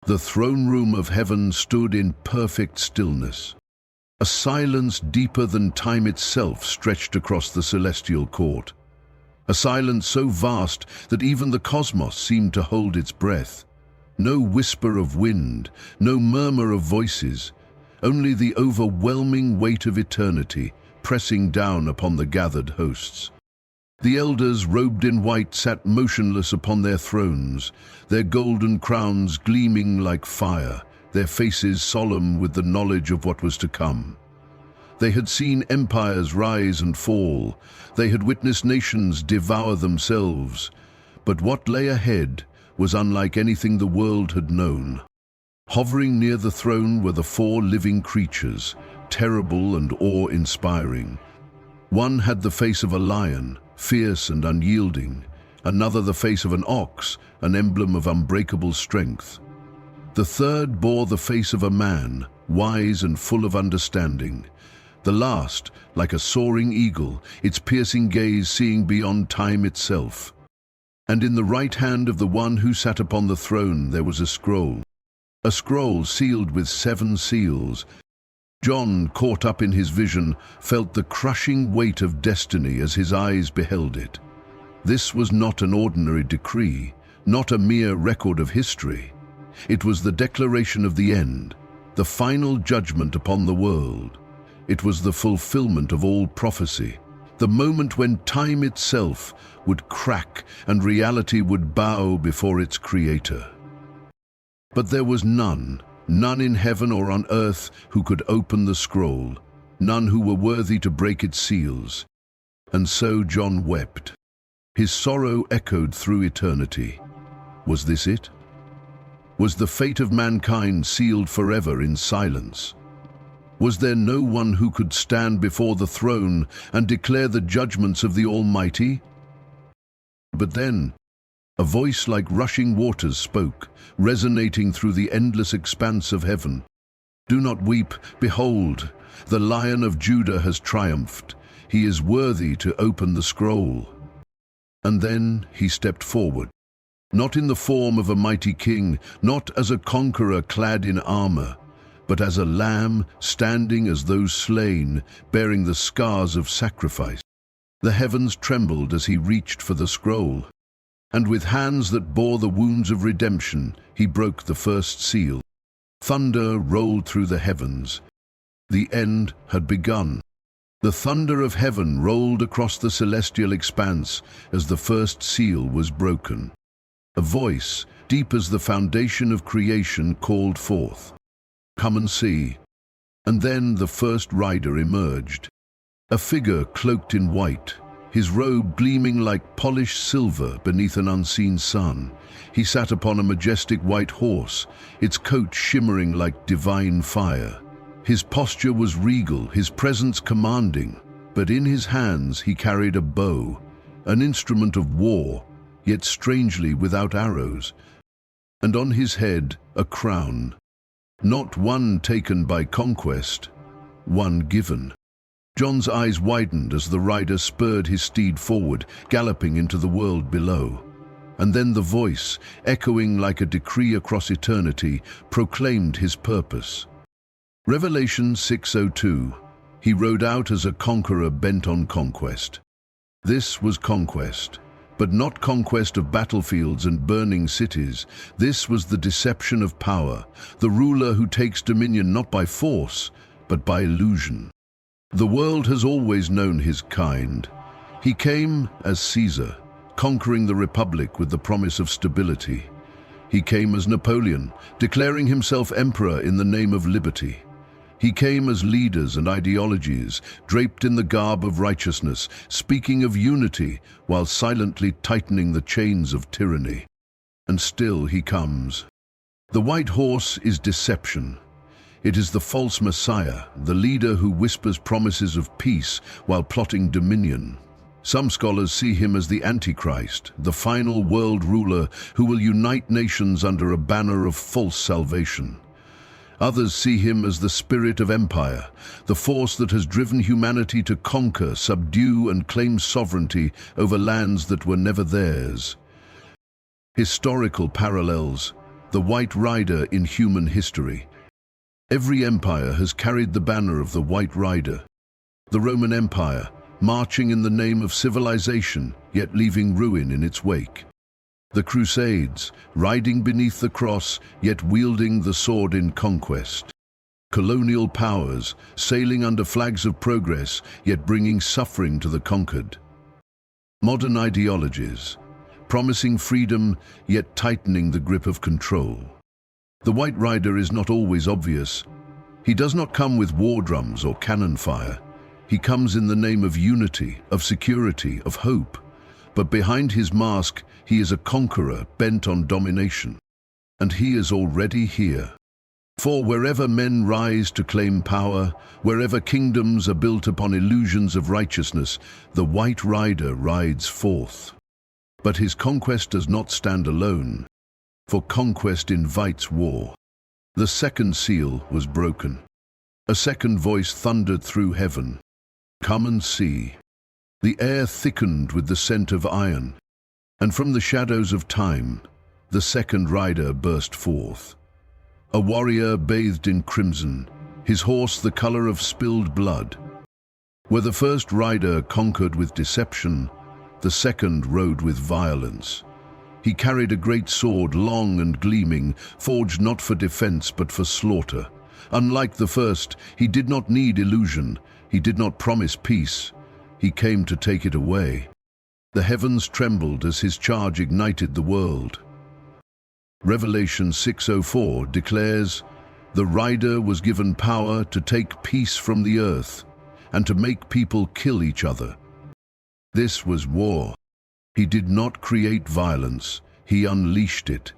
The throne room of heaven stood in perfect stillness. A silence deeper than time itself stretched across the celestial court. A silence so vast that even the cosmos seemed to hold its breath. No whisper of wind, no murmur of voices, only the overwhelming weight of eternity pressing down upon the gathered hosts. The elders, robed in white, sat motionless upon their thrones, their golden crowns gleaming like fire, their faces solemn with the knowledge of what was to come. They had seen empires rise and fall. They had witnessed nations devour themselves. But what lay ahead was unlike anything the world had known. Hovering near the throne were the four living creatures, terrible and awe-inspiring. One had the face of a lion, fierce and unyielding. Another the face of an ox, an emblem of unbreakable strength. The third bore the face of a man, wise and full of understanding. The last, like a soaring eagle, its piercing gaze seeing beyond time itself. And in the right hand of the one who sat upon the throne there was a scroll sealed with 7 seals. John, caught up in his vision, felt the crushing weight of destiny as his eyes beheld it. This was not an ordinary decree, not a mere record of history. It was the declaration of the end, the final judgment upon the world. It was the fulfillment of all prophecy, the moment when time itself would crack and reality would bow before its creator. But there was none in heaven or on earth who could open the scroll, none who were worthy to break its seals. And so John wept. His sorrow echoed through eternity. Was this it? Was the fate of mankind sealed forever in silence? Was there no one who could stand before the throne and declare the judgments of the Almighty? But then, a voice like rushing waters spoke, resonating through the endless expanse of heaven. Do not weep, behold, the Lion of Judah has triumphed. He is worthy to open the scroll. And then he stepped forward, not in the form of a mighty king, not as a conqueror clad in armor, but as a lamb standing as though slain, bearing the scars of sacrifice. The heavens trembled as he reached for the scroll, and with hands that bore the wounds of redemption, he broke the first seal. Thunder rolled through the heavens. The end had begun. The thunder of heaven rolled across the celestial expanse as the first seal was broken. A voice, deep as the foundation of creation, called forth, "Come and see." And then the first rider emerged. A figure cloaked in white, his robe gleaming like polished silver beneath an unseen sun. He sat upon a majestic white horse, its coat shimmering like divine fire. His posture was regal, his presence commanding, but in his hands he carried a bow, an instrument of war, yet strangely without arrows, and on his head a crown, not one taken by conquest, one given. John's eyes widened as the rider spurred his steed forward, galloping into the world below. And then the voice, echoing like a decree across eternity, proclaimed his purpose. Revelation 6:02, he rode out as a conqueror bent on conquest. This was conquest, but not conquest of battlefields and burning cities. This was the deception of power, the ruler who takes dominion not by force, but by illusion. The world has always known his kind. He came as Caesar, conquering the Republic with the promise of stability. He came as Napoleon, declaring himself emperor in the name of liberty. He came as leaders and ideologies, draped in the garb of righteousness, speaking of unity while silently tightening the chains of tyranny. And still he comes. The white horse is deception. It is the false Messiah, the leader who whispers promises of peace while plotting dominion. Some scholars see him as the Antichrist, the final world ruler who will unite nations under a banner of false salvation. Others see him as the spirit of empire, the force that has driven humanity to conquer, subdue, and claim sovereignty over lands that were never theirs. Historical parallels. the White Rider in human history. Every empire has carried the banner of the White Rider. The Roman Empire, marching in the name of civilization, yet leaving ruin in its wake. The Crusades, riding beneath the cross, yet wielding the sword in conquest. Colonial powers, sailing under flags of progress, yet bringing suffering to the conquered. Modern ideologies, promising freedom, yet tightening the grip of control. The White Rider is not always obvious. He does not come with war drums or cannon fire. He comes in the name of unity, of security, of hope. But behind his mask, he is a conqueror bent on domination. And he is already here. For wherever men rise to claim power, wherever kingdoms are built upon illusions of righteousness, the White Rider rides forth. But his conquest does not stand alone, for conquest invites war. The second seal was broken. A second voice thundered through heaven. Come and see. The air thickened with the scent of iron, and from the shadows of time, the second rider burst forth. A warrior bathed in crimson, his horse the color of spilled blood. Where the first rider conquered with deception, the second rode with violence. He carried a great sword, long and gleaming, forged not for defense but for slaughter. Unlike the first, he did not need illusion. He did not promise peace. He came to take it away. The heavens trembled as his charge ignited the world. Revelation 6:04 declares, "The rider was given power to take peace from the earth and to make people kill each other." This was war. He did not create violence. He unleashed it.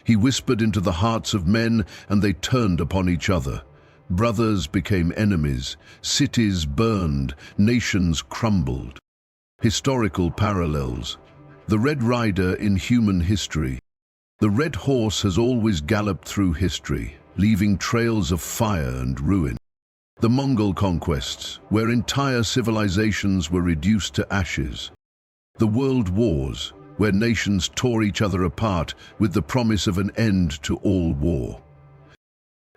He whispered into the hearts of men, and they turned upon each other. Brothers became enemies. Cities burned. Nations crumbled. Historical parallels. The Red Rider in human history. The red horse has always galloped through history, leaving trails of fire and ruin. The Mongol conquests, where entire civilizations were reduced to ashes. The world wars, where nations tore each other apart with the promise of an end to all war.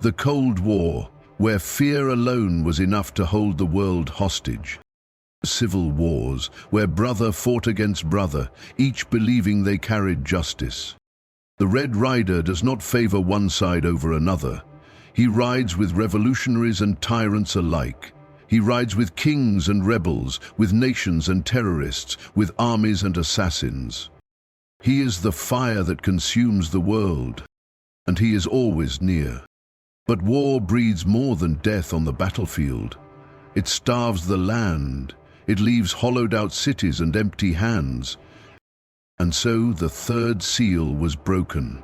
The Cold War, where fear alone was enough to hold the world hostage. Civil wars, where brother fought against brother, each believing they carried justice. The Red Rider does not favor one side over another. He rides with revolutionaries and tyrants alike. He rides with kings and rebels, with nations and terrorists, with armies and assassins. He is the fire that consumes the world, and he is always near. But war breeds more than death on the battlefield. It starves the land. It leaves hollowed-out cities and empty hands. And so the third seal was broken.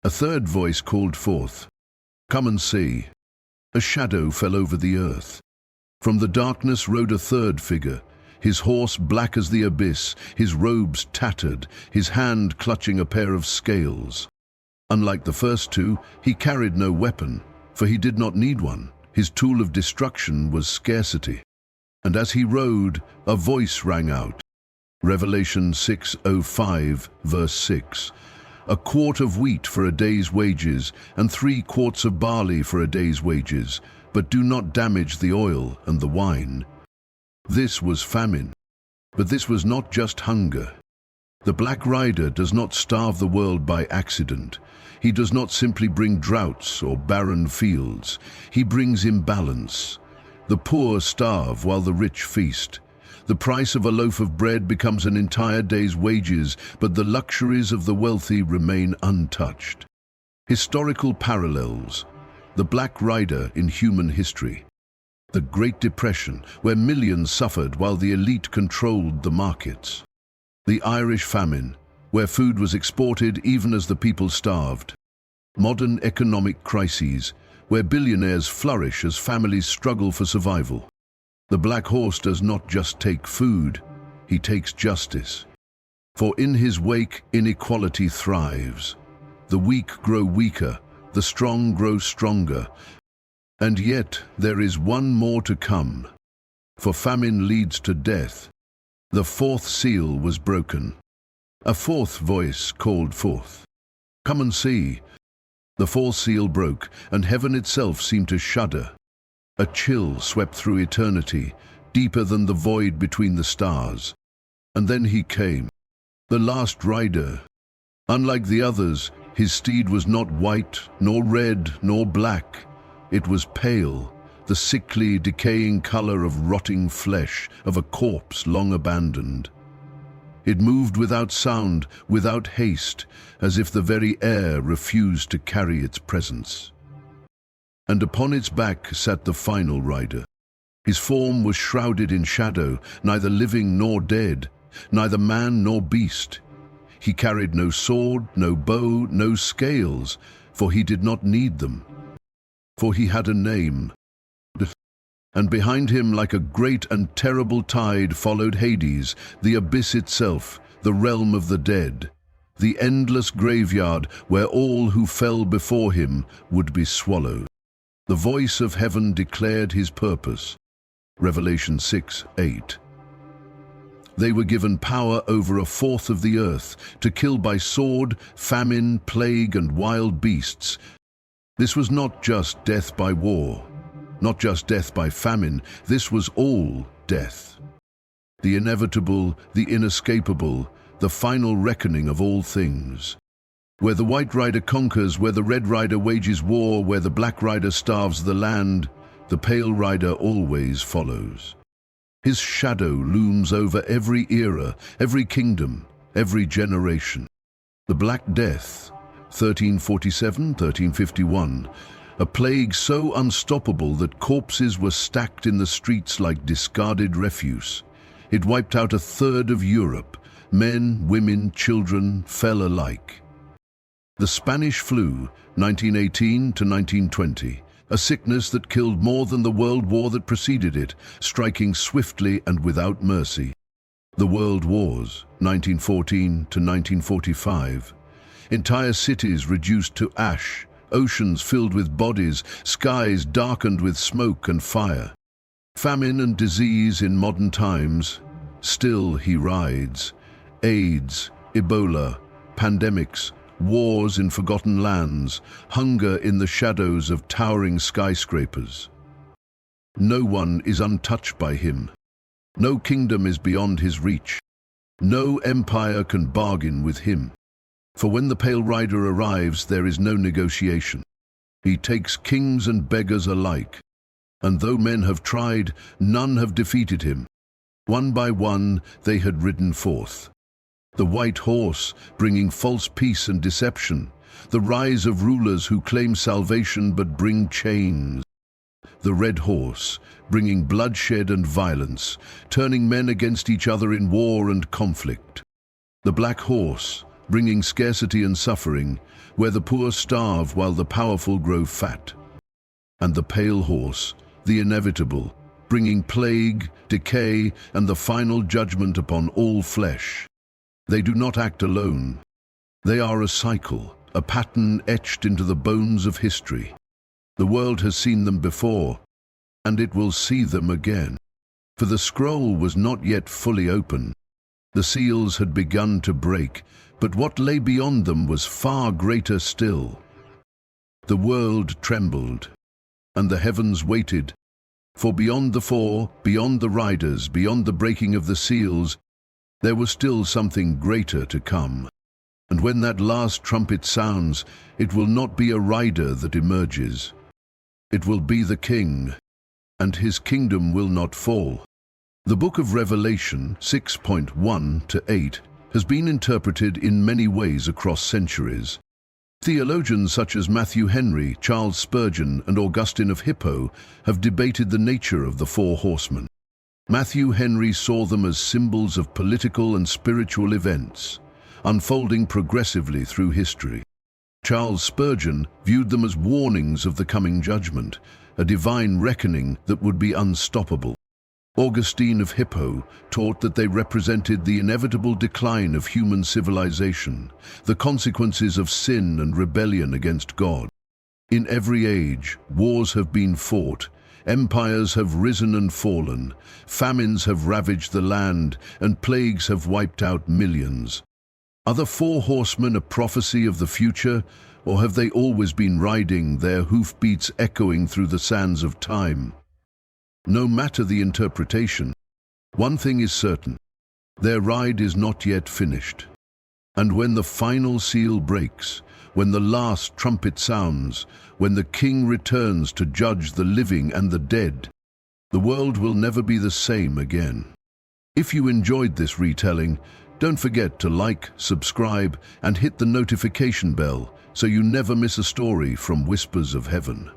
A third voice called forth, "Come and see." A shadow fell over the earth. From the darkness rode a third figure, his horse black as the abyss, his robes tattered, his hand clutching a pair of scales. Unlike the first two, he carried no weapon, for he did not need one. His tool of destruction was scarcity. And as he rode, a voice rang out. Revelation 6:05, verse 6. "A quart of wheat for a day's wages, and 3 quarts of barley for a day's wages, but do not damage the oil and the wine." This was famine. But this was not just hunger. The Black Rider does not starve the world by accident. He does not simply bring droughts or barren fields. He brings imbalance. The poor starve while the rich feast. The price of a loaf of bread becomes an entire day's wages, but the luxuries of the wealthy remain untouched. Historical parallels. The Black Rider in human history. The Great Depression, where millions suffered while the elite controlled the markets. The Irish famine, where food was exported even as the people starved. Modern economic crises, where billionaires flourish as families struggle for survival. The Black Horse does not just take food, he takes justice. For in his wake, inequality thrives. The weak grow weaker, the strong grow stronger. And yet, there is one more to come. For famine leads to death. The fourth seal was broken. A fourth voice called forth. Come and see. The fourth seal broke, and heaven itself seemed to shudder. A chill swept through eternity, deeper than the void between the stars. And then he came, the last rider. Unlike the others, his steed was not white, nor red, nor black. It was pale, the sickly, decaying color of rotting flesh, of a corpse long abandoned. It moved without sound, without haste, as if the very air refused to carry its presence. And upon its back sat the final rider. His form was shrouded in shadow, neither living nor dead, neither man nor beast. He carried no sword, no bow, no scales, for he did not need them. For he had a name. And behind him, like a great and terrible tide, followed Hades, the abyss itself, the realm of the dead, the endless graveyard where all who fell before him would be swallowed. The voice of heaven declared his purpose. Revelation 6:8. They were given power over a fourth of the earth, to kill by sword, famine, plague, and wild beasts. This was not just death by war, not just death by famine, this was all death. The inevitable, the inescapable, the final reckoning of all things. Where the white rider conquers, where the red rider wages war, where the black rider starves the land, the pale rider always follows. His shadow looms over every era, every kingdom, every generation. The Black Death, 1347-1351, a plague so unstoppable that corpses were stacked in the streets like discarded refuse. It wiped out a third of Europe. Men, women, children fell alike. The Spanish flu, 1918-1920, a sickness that killed more than the world war that preceded it, striking swiftly and without mercy. The World Wars, 1914-1945, entire cities reduced to ash, oceans filled with bodies, skies darkened with smoke and fire. Famine and disease in modern times, still he rides. AIDS, Ebola, pandemics, wars in forgotten lands, hunger in the shadows of towering skyscrapers. No one is untouched by him. No kingdom is beyond his reach. No empire can bargain with him. For when the Pale Rider arrives, there is no negotiation. He takes kings and beggars alike. And though men have tried, none have defeated him. One by one, they had ridden forth. The white horse, bringing false peace and deception. The rise of rulers who claim salvation but bring chains. The red horse, bringing bloodshed and violence, turning men against each other in war and conflict. The black horse, bringing scarcity and suffering, where the poor starve while the powerful grow fat. And the pale horse, the inevitable, bringing plague, decay, and the final judgment upon all flesh. They do not act alone. They are a cycle, a pattern etched into the bones of history. The world has seen them before, and it will see them again. For the scroll was not yet fully open. The seals had begun to break, but what lay beyond them was far greater still. The world trembled, and the heavens waited. For beyond the four, beyond the riders, beyond the breaking of the seals, there was still something greater to come. And when that last trumpet sounds, it will not be a rider that emerges. It will be the King, and his kingdom will not fall. The book of Revelation 6.1-8 has been interpreted in many ways across centuries. Theologians such as Matthew Henry, Charles Spurgeon, and Augustine of Hippo have debated the nature of the four horsemen. Matthew Henry saw them as symbols of political and spiritual events, unfolding progressively through history. Charles Spurgeon viewed them as warnings of the coming judgment, a divine reckoning that would be unstoppable. Augustine of Hippo taught that they represented the inevitable decline of human civilization, the consequences of sin and rebellion against God. In every age, wars have been fought, empires have risen and fallen, famines have ravaged the land, and plagues have wiped out millions. Are the four horsemen a prophecy of the future, or have they always been riding, their hoofbeats echoing through the sands of time? No matter the interpretation, one thing is certain: their ride is not yet finished. And when the final seal breaks, when the last trumpet sounds, when the King returns to judge the living and the dead, the world will never be the same again. If you enjoyed this retelling, don't forget to like, subscribe, and hit the notification bell so you never miss a story from Whispers of Heaven.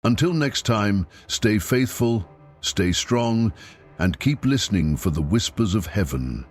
Until next time, stay faithful, stay strong, and keep listening for the Whispers of Heaven.